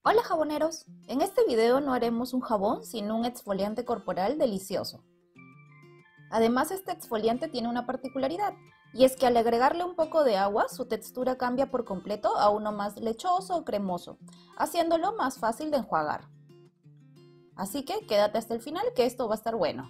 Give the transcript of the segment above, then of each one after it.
Hola jaboneros, en este video no haremos un jabón sino un exfoliante corporal delicioso. Además este exfoliante tiene una particularidad y es que al agregarle un poco de agua su textura cambia por completo a uno más lechoso o cremoso, haciéndolo más fácil de enjuagar. Así que quédate hasta el final que esto va a estar bueno.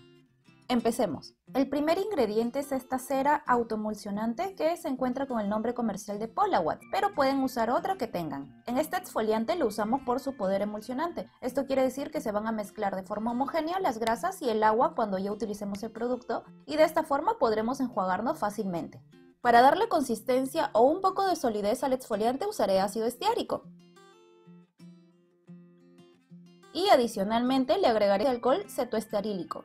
Empecemos. El primer ingrediente es esta cera autoemulsionante que se encuentra con el nombre comercial de Polawatt, pero pueden usar otra que tengan. En este exfoliante lo usamos por su poder emulsionante. Esto quiere decir que se van a mezclar de forma homogénea las grasas y el agua cuando ya utilicemos el producto y de esta forma podremos enjuagarnos fácilmente. Para darle consistencia o un poco de solidez al exfoliante usaré ácido estiárico. Y adicionalmente le agregaré alcohol cetoestearílico,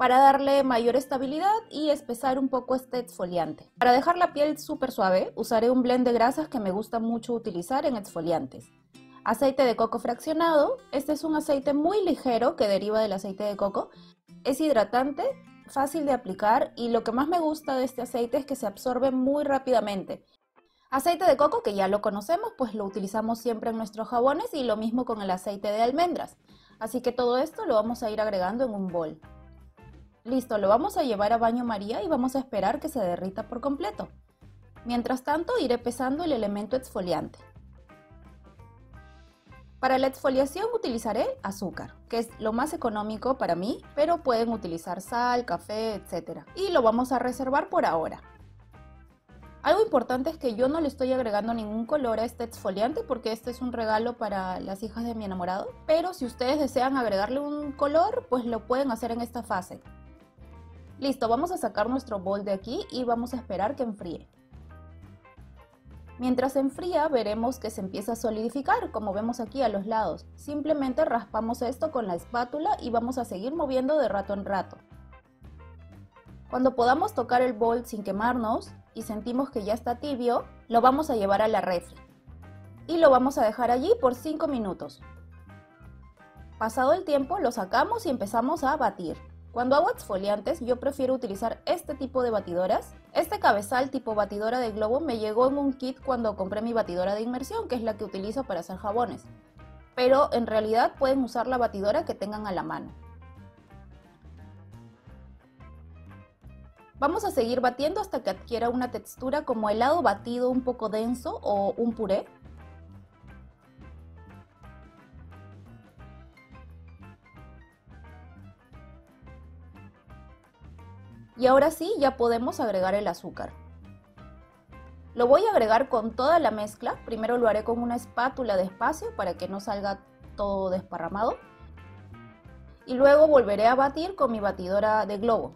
para darle mayor estabilidad y espesar un poco este exfoliante. Para dejar la piel súper suave, usaré un blend de grasas que me gusta mucho utilizar en exfoliantes. Aceite de coco fraccionado, este es un aceite muy ligero que deriva del aceite de coco. Es hidratante, fácil de aplicar y lo que más me gusta de este aceite es que se absorbe muy rápidamente. Aceite de coco que ya lo conocemos, pues lo utilizamos siempre en nuestros jabones y lo mismo con el aceite de almendras. Así que todo esto lo vamos a ir agregando en un bol. Listo, lo vamos a llevar a baño María y vamos a esperar que se derrita por completo. Mientras tanto, iré pesando el elemento exfoliante. Para la exfoliación utilizaré azúcar, que es lo más económico para mí, pero pueden utilizar sal, café, etc. Y lo vamos a reservar por ahora. Algo importante es que yo no le estoy agregando ningún color a este exfoliante porque este es un regalo para las hijas de mi enamorado, pero si ustedes desean agregarle un color, pues lo pueden hacer en esta fase. Listo, vamos a sacar nuestro bol de aquí y vamos a esperar que enfríe. Mientras enfría veremos que se empieza a solidificar, como vemos aquí a los lados. Simplemente raspamos esto con la espátula y vamos a seguir moviendo de rato en rato. Cuando podamos tocar el bol sin quemarnos y sentimos que ya está tibio, lo vamos a llevar a la refri. Y lo vamos a dejar allí por 5 minutos. Pasado el tiempo lo sacamos y empezamos a batir. Cuando hago exfoliantes yo prefiero utilizar este tipo de batidoras. Este cabezal tipo batidora de globo me llegó en un kit cuando compré mi batidora de inmersión, que es la que utilizo para hacer jabones. Pero en realidad pueden usar la batidora que tengan a la mano. Vamos a seguir batiendo hasta que adquiera una textura como helado batido un poco denso o un puré. Y ahora sí, ya podemos agregar el azúcar. Lo voy a agregar con toda la mezcla. Primero lo haré con una espátula despacio para que no salga todo desparramado. Y luego volveré a batir con mi batidora de globo.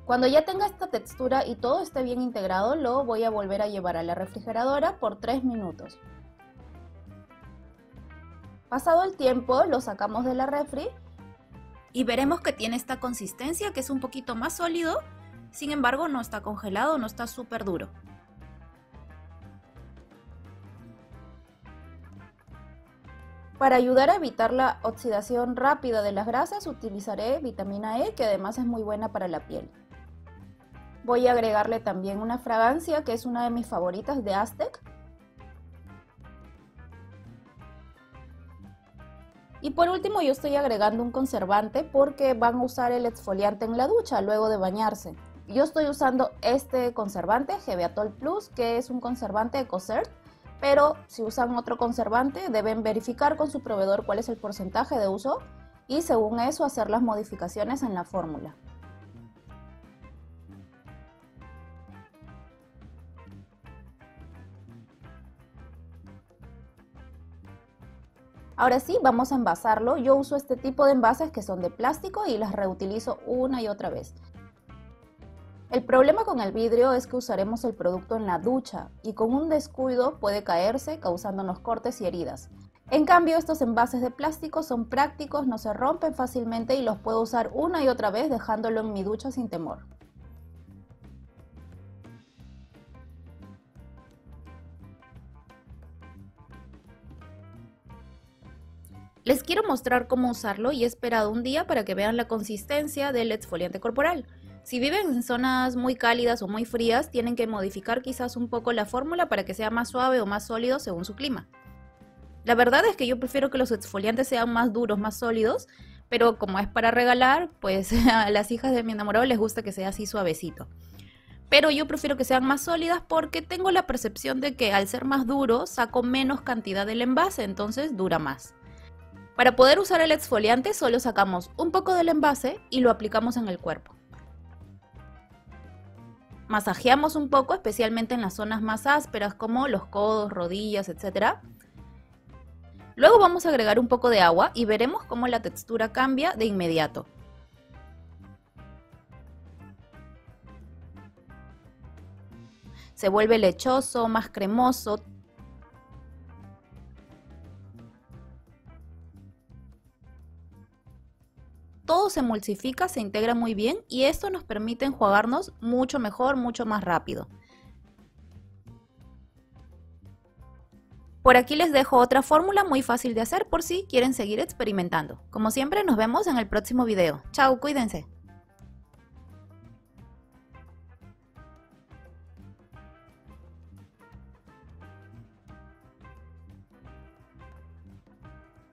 Cuando ya tenga esta textura y todo esté bien integrado, lo voy a volver a llevar a la refrigeradora por 3 minutos. Pasado el tiempo, lo sacamos de la refri y veremos que tiene esta consistencia que es un poquito más sólido, sin embargo no está congelado, no está súper duro. Para ayudar a evitar la oxidación rápida de las grasas utilizaré vitamina E, que además es muy buena para la piel. Voy a agregarle también una fragancia que es una de mis favoritas de Aztec. Y por último yo estoy agregando un conservante porque van a usar el exfoliante en la ducha luego de bañarse. Yo estoy usando este conservante, Gebeatol Plus, que es un conservante EcoCert, pero si usan otro conservante deben verificar con su proveedor cuál es el porcentaje de uso y según eso hacer las modificaciones en la fórmula. Ahora sí, vamos a envasarlo. Yo uso este tipo de envases que son de plástico y las reutilizo una y otra vez. El problema con el vidrio es que usaremos el producto en la ducha y con un descuido puede caerse causándonos cortes y heridas. En cambio, estos envases de plástico son prácticos, no se rompen fácilmente y los puedo usar una y otra vez dejándolo en mi ducha sin temor. Les quiero mostrar cómo usarlo y he esperado un día para que vean la consistencia del exfoliante corporal. Si viven en zonas muy cálidas o muy frías, tienen que modificar quizás un poco la fórmula para que sea más suave o más sólido según su clima. La verdad es que yo prefiero que los exfoliantes sean más duros, más sólidos, pero como es para regalar, pues a las hijas de mi enamorado les gusta que sea así suavecito. Pero yo prefiero que sean más sólidas porque tengo la percepción de que al ser más duro saco menos cantidad del envase, entonces dura más. Para poder usar el exfoliante solo sacamos un poco del envase y lo aplicamos en el cuerpo. Masajeamos un poco, especialmente en las zonas más ásperas como los codos, rodillas, etc. Luego vamos a agregar un poco de agua y veremos cómo la textura cambia de inmediato. Se vuelve lechoso, más cremoso. Todo se emulsifica, se integra muy bien y esto nos permite enjuagarnos mucho mejor, mucho más rápido. Por aquí les dejo otra fórmula muy fácil de hacer por si quieren seguir experimentando. Como siempre, nos vemos en el próximo video. Chao, cuídense.